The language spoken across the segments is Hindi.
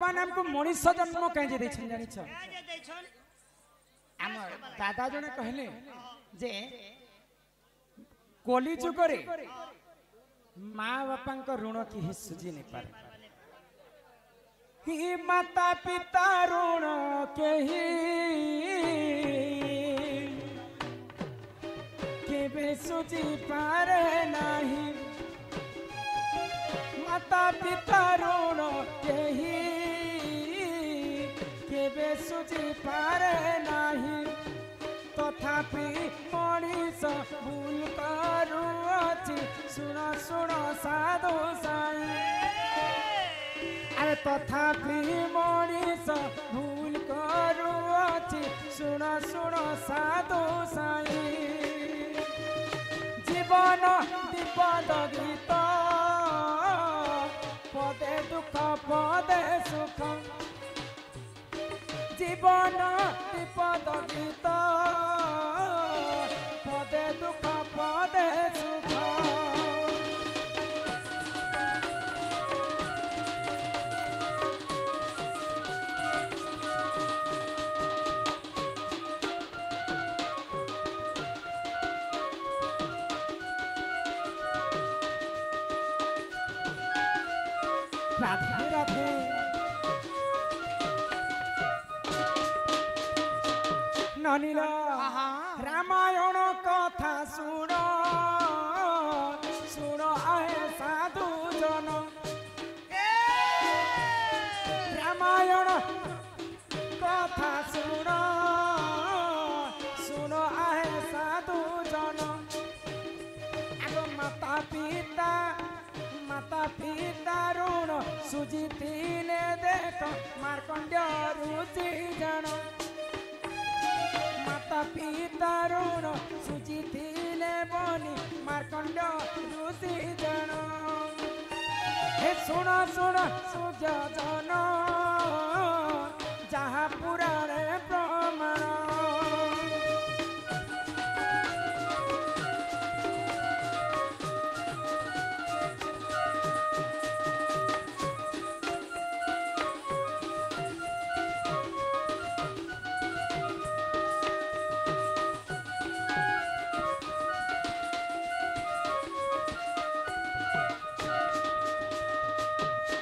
भगवान हमको मनीष जन्म कहीं दे जानी आमर दादा जने कहले जे कली जुग रे माँ बापा ऋण की सुझी नहीं पारे ही माता पिता ऋण के ही सुझी पारे नहीं माता पिता ऋण के ही सुझी पारे नहीं तथापि मनीष भूल करुअछि सुन सुन साधु साई अरे तथापि मनीष भूल करुअछि सुन सुन साधु साई जीवन विपद गीत पदे दुख पदे सुख जीवन विपद गीत पदे दुख पदे सुख राधे राधे ननीला रामायण कथा सुन सुन आए साधु जन रामायण कथा सुन सुन आए साधु जन आगो माता पिता ऋण सुझिथिले देख मार्कंड्य रुचि जन माता पिता ऋण सुझिथिले बनी मार्कंड्य ऋषि जन हे सुन सुन सूर्य जन जहाँ पुराणे प्रमाण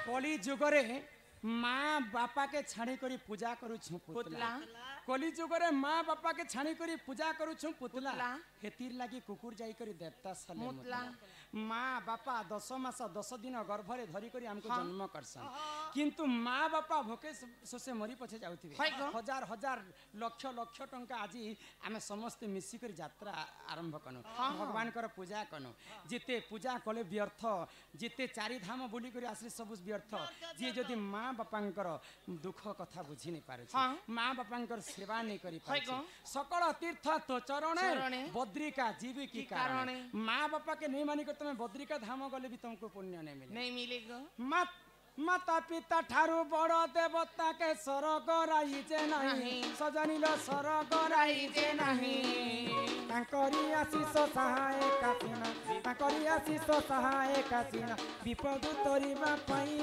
कली जुगरे माँ बापा के छाणी करी पूजा करूछु पुतला कली जुगरे माँ बापा के छाणी करी पूजा करूछु पुतला हेतिर लागी कुकुर जाई करी देवता सले मुतला माँ बापा 10 मास 10 दिन गर्भरे धरी करी हमको जन्म करसन किंतु माँ बापा भोके सोसे मरी पछे जाउथिबे हजार हजार लक्ष लक्ष टंका आजी आमे समस्त मिसी करी यात्रा आरंभ कनु भगवान कर पूजा कनु जिते पूजा कले व्यर्थ जिते चारि धाम बुली करी आसरी सब व्यर्थ जे जदी माँ बापांकर दुख कथा बुझी नहीं पारे माँ बापांकर सेवा नहीं करी पारे सकल तीर्थ तो चरण बद्रिका जीवी की कारण माँ बापा के नहीं मानी कर तुम्हें बद्रिका धाम गले भी तुमको पुण्य नहीं मिलेगा माता पिता ठारू बड़ देवता के स्वर्ग राइजे नहीं सजनील स्वर्ग राइजे नहीं तांकरी आशीष सहाय कासिना तांकरी आशीष सहाय कासिना विपद तोरिबा पई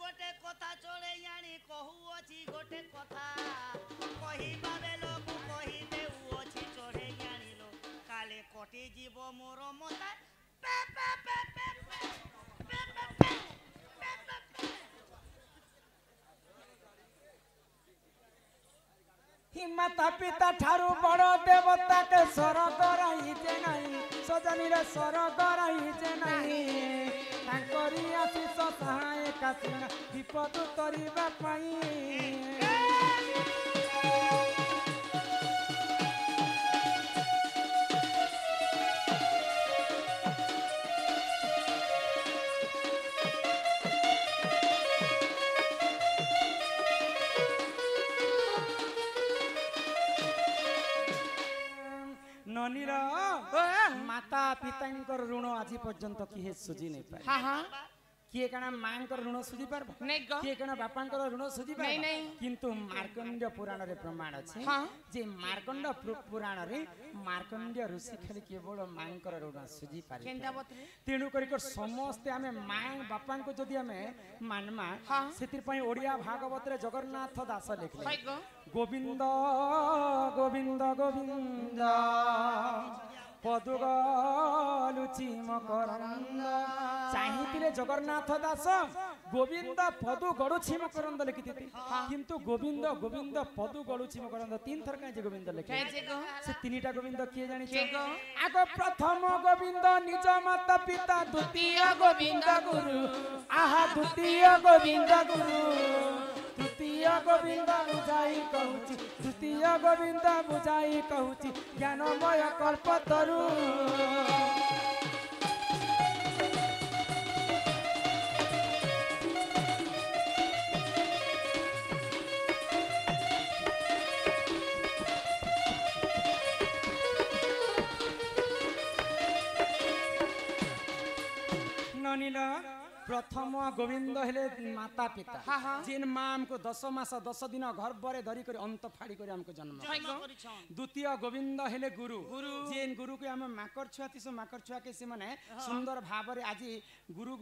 गोटे कथा चले यानी कहू अछि गोटे कथा कहिबा बेलो को कहि देउ अछि चढ़े यानी लो काले कटि जीव मोर मता पे पे पे पे पे पे ही माता पिता ठारू बड़ देवता के स्वर्ग राइजे नहीं सजनीर स्वर्ग राइजे नहीं तांकरी आशीष सहाय कासिना विपद तोरिबा पई ननीरा माता पिता ऋण आज पर्यंत किए सुझी नहीं पाए किए कणा मांकर ऋण सुझी पारबो नहीं गो किए कणा बापांकर ऋण सुझी नहीं, पारबो नहीं। किंतु मार्कंड्य पुराण रे प्रमाण अछि हाँ। जे मार्कंड पुराण रे मार्कंड्य ऋषि खाली केवल मांकर ऋण सुझी पारि केंदा बतले तेणु करी समस्ते आमे मां बापा को जदि आमे मानमा हाँ। सेतिर पई ओडिया भागवत रे जगन्नाथ दास लिखले हाय गो गोविंद गोविंद गोविंद पदुगलुचि मकरंद चाहिए जगन्नाथ दास गोविंद पदु गड़ुछि मकरंद लिखिते किंतु गोविंद गोविंद पदु गड़ुछि मकरंद तीन थर काहे गोविंद लिखे कैसे गो से तीनटा गोविंद किए जानि के गो आग प्रथम गोविंद निज माता पिता द्वितीय गोविंद गुरु आहा द्वितीय गोविंद गुरु तृतीय गोविंद बुझाई कहूची तृतीय गोविंद बुझाई कहूची ज्ञानमय कल्पतरु ननिला प्रथम गोविंद हेले माता पिता हाँ, हाँ। जिन माँ हमको 10 मास 10 दिन गर्भरे धरी कर अंत फाड़ी कर हमको जन्म हाय गो द्वितीय गोविंद हेले गुरु जेन गुरु के हम माकर छुआ थी सो माकर छुआ के से माने सुंदर भाबरे आज गुरु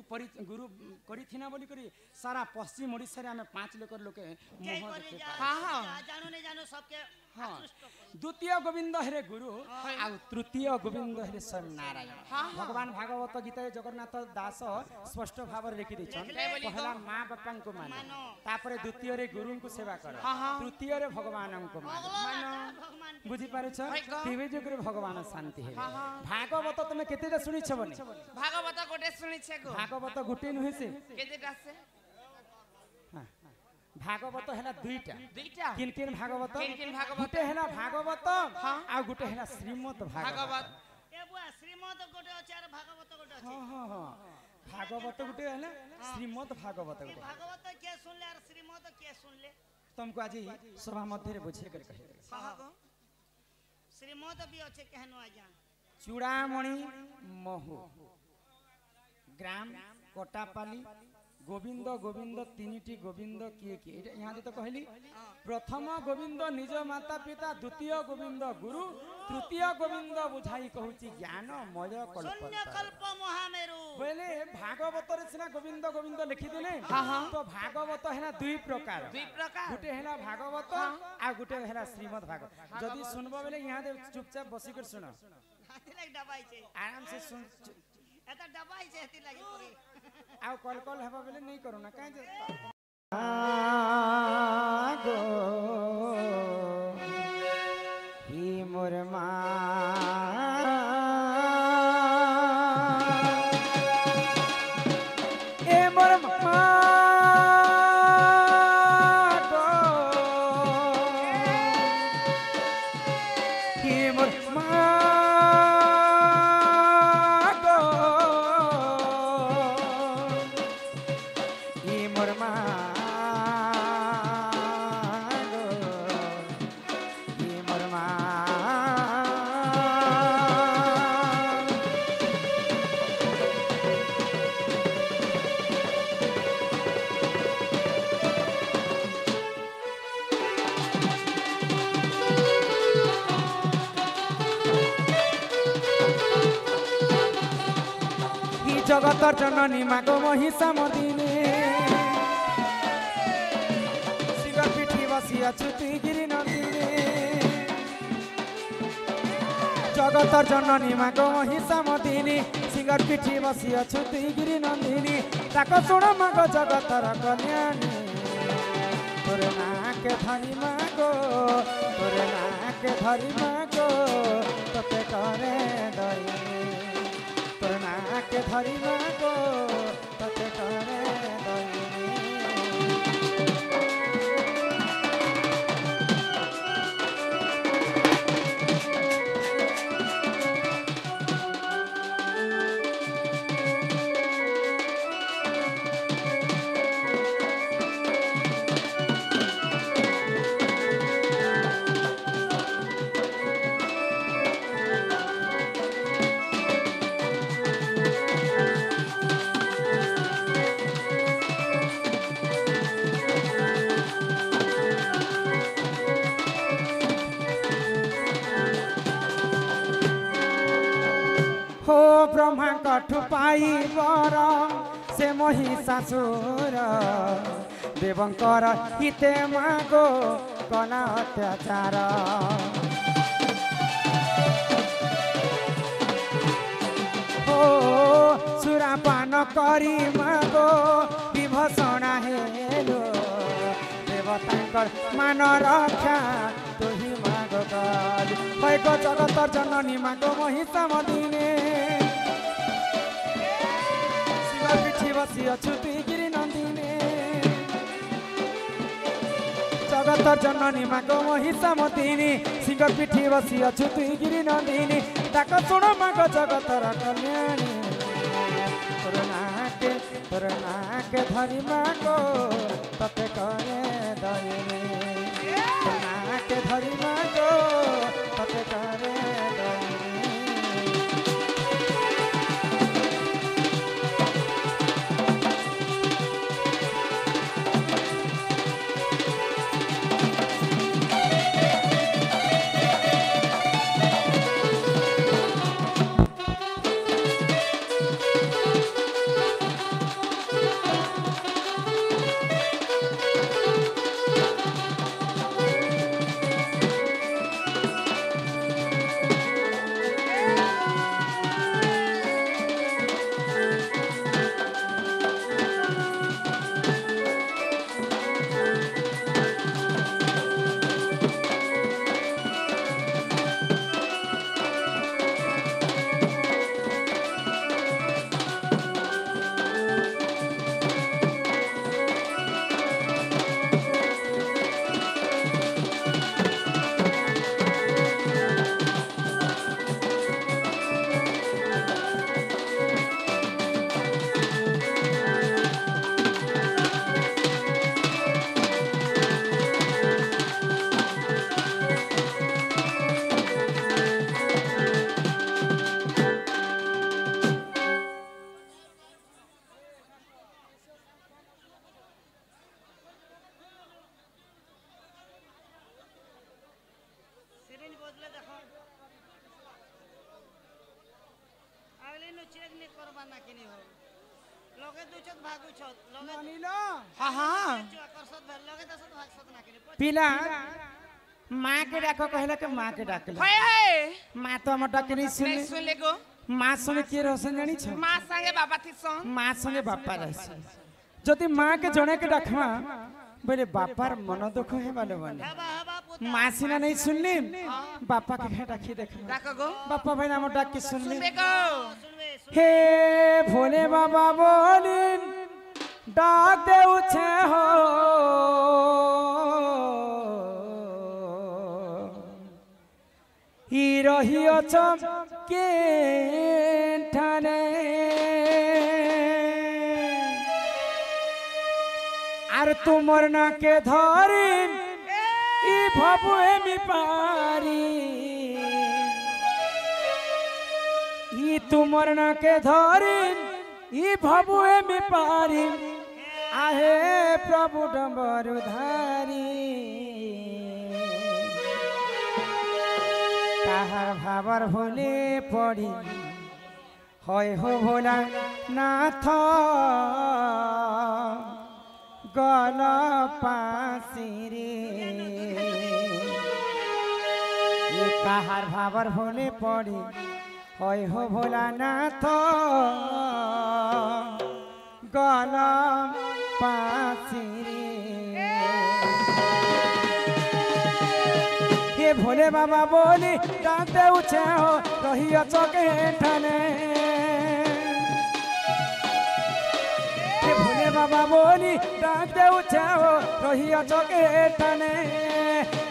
गुरु करिथिना बोली करी सारा पश्चिम ओडिसा रे हम 5 लोकर लोके जय मोह करी देखे जा हाँ, हाँ। जानो नहीं जानो सबके हाँ आकृष्ट करी। द्वितीय गोविंद हेले गुरु आ तृतीय गोविंद हेले स्वयं नारायण भगवान भागवत गीता जगन्नाथ दास स्पष्ट भाव लिखि दैछन पहला मां बापा को मानो तापरे द्वितीय रे गुरु को सेवा कर तृतीय रे भगवान को मानो भगवान बुझी पारुछ तेवे जुगरे भगवान शांति है भागवत तुमे केतेटा सुनि छबनी भागवत गोटे सुनी छे गो भागवत गुटे नुहे से केतेटा से हाँ, भागवत हैला दुईटा दुईटा किन किन भागवत किन भागवत? गुटे हैला भागवत आ गुटे हैला श्रीमद् भागवत भागवत ए बुआ श्रीमद गोटे अछि आर भागवत गोटे अछि हाँ हाँ हाँ भागवत गुटे हैला श्रीमद् भागवत गुटे भागवत के सुनले आर श्रीमद के सुनले तुमको आज सभा मध्य रे बुझे कर कहे कहा गो श्रीमद भी अछि केहनो आज्ञा चूड़ामणि महु ग्राम कोटापाली गोविंद गोविंद तीनिटी गोविंद किए किए यहाँ तो कहली प्रथम गोविंद निज माता पिता द्वितीय गोविंद गुरु तृतीय गोविंद बुझाई कहूची ज्ञान मय कल्प शून्य कल्प महामेरु बोले भागवत रे सिना गोविंद गोविंद लिखि देले तो भागवत हैना दुई प्रकार गुटे हैना भागवत आ गुटे हैना श्रीमद् भागवत जदी सुनबो बोले यहाँ दे चुपचाप बसी कर सुनो हाथी लाग दबाई छे आराम से सुन एता दबाई छे हाथी लागी पूरी आउ कल कल हेबा बोले नहीं करो ना काहे जे ही मोर ए मोर ही मोर जगतर जननी मागो महिषा मदिने सिंगर पिठी बसी अछुति गिरी नंदिने जगतर जननी मागो महिषा मदिने सिंगर पिठी बसी अछुति गिरी नंदिनी ताको सुण मागो जगतर कल्याणी तोर नाक धरी मागो तोर नाक धरी मागो तोते करे दई तोर नाक धरी मागो तते करे दई कठु पाई बर से महिषासुर देवंकर हिते मागो कला अत्याचार ओ सुरापान करी मागो विभूषणा हेलो देवतांकर मान रक्षा तुही मागो काली भैक जगतर जननी मागो महिषा मदिने शिव पिठी बसी अछु तुई गिरी नंदिने जगतर जननी मागो महिषा मदिनी सिंह पिठी बसी अछु तुई गिरी नंदिनी डाक शुण मागो जगतर कल्याणी तोर नाके धरी मागो तते करे दयनी तोर नाके धरी मागो तते करे दयनी সিরিঞ্জ বদলে দেখো আগলি নু চেক নি করবা না কিনি हो লগে দুচত ভাগুছত লগে মানিল हाँ हाँ আকর্ষত ভেল লগে দছত ভাগছত না কিনি पिला माँ के डाको कहला के माँ के डाकला हाय हाय माँ तो हमर डाके नहीं सुन नहीं सुन ले गो माँ संगे के रोशन जानी छ माँ संगे बाबा थी सोन माँ संगे बापा रहছে যদি माँ के जणे के डाकवा बोले बापार मन दुख है वाले वाले হেবা হেবা পুতা माँ सिना नहीं सुनली बापा के है डाकी देख डाको गो बापा भाई नाम डाक के सुनली सुन ले गो শুনবে हे भोले बाबा बोली डाक दे उछे हो ही रही अछम के ठाने आर तुमर ना के धरी ई भबुए मी पारी ई तुमर ना के धरी ई भबुए मी पारी आहे प्रभु डम्बरुधारी काहार भावर भोले पड़ी হয় হো ভোলা নাথ গল পাশিরে কাহার ভাবর ভোলে পড়ে হয় হো ভোলা নাথ গল পাশিরে ये भोले बाबा बोली डांते उछे हो रही चौके ठाने ये भोले बाबा बोली डांते उछे हो रही चौके ठाने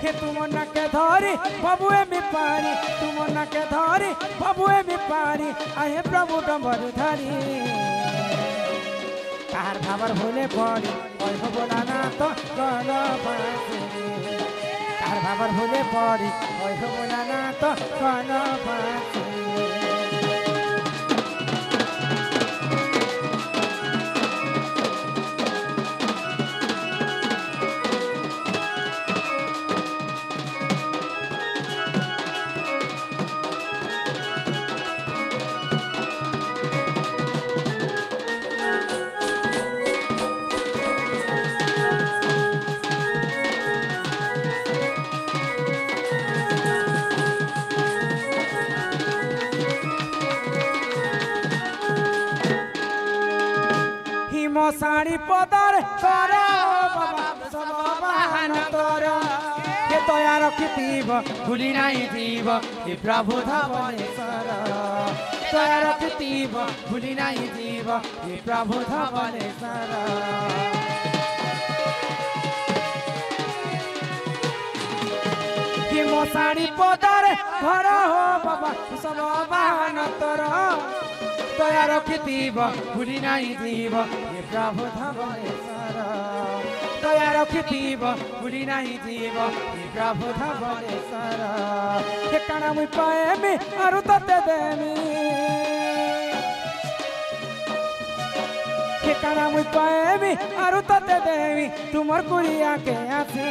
ये तुम न के धरी बबुए मी पारी तुम न के धरी बबुए मी पारी आहे प्रभु डम्बरुधारी कार भावर भोले पड़ी ओय हो बोला ना तो गल पासी আর বাবার ভুলে পড়ি ওই ভোলা না তো কোন পাখি মশারি পদার কর বাবা সব বাহান তোর কে তয়া রখিথিব ভুলি নাই দিব হে প্রভু ধবলেশ্বর তয়া রখিথিব ভুলি নাই দিব হে প্রভু ধবলেশ্বর হে মশারি পদার ঘর হো বাবা সব বাহান তোর তয়া রখিথিব ভুলি নাই দিব হে প্রভু ধবলেশ্বর তয়া রখিথিব ভুলি নাই দিব হে প্রভু ধবলেশ্বর হে কাଣା মুই পাଏମି ଆରୁ ତତେ ଦେମି হে কাଣା মুই পাଏମି ଆରୁ ତତେ ଦେମି ତୁମର କୁଳିଆକେ ଆସି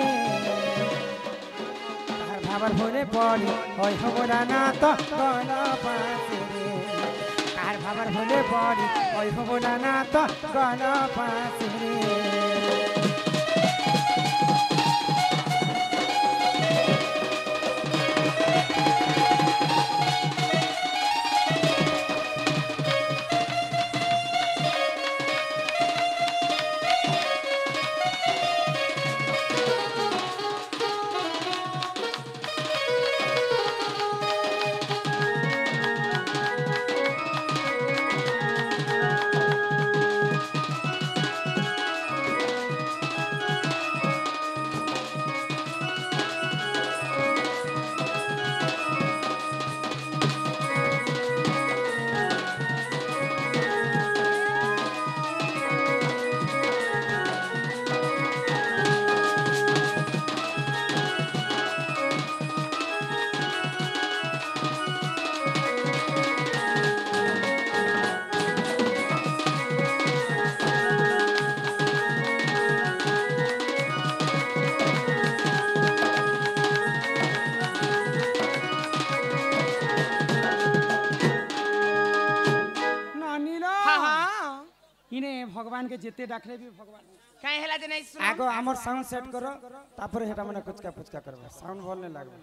তাহার ভাবার ভরে পড়ি ওই হবনা না তো গল পাশে রে তাহার ভাবার ভরে পড়ি ওই হবনা না তো গল পাশে রে इने भगवान के जिते डाकले भी भगवान काहे हेला जे नहीं सुन आगो हमर साउंड सेट करो तापर हेटा मने कुचका पुचका करबा साउंड बोलने लागबे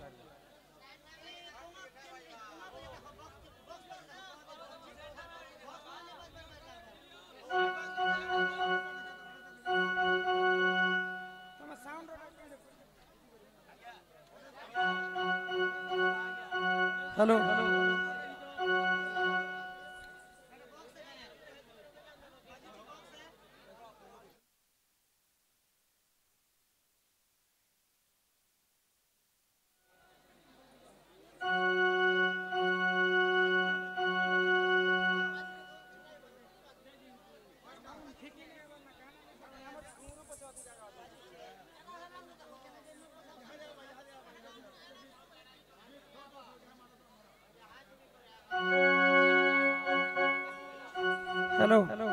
तमे साउंड हेलो हेलो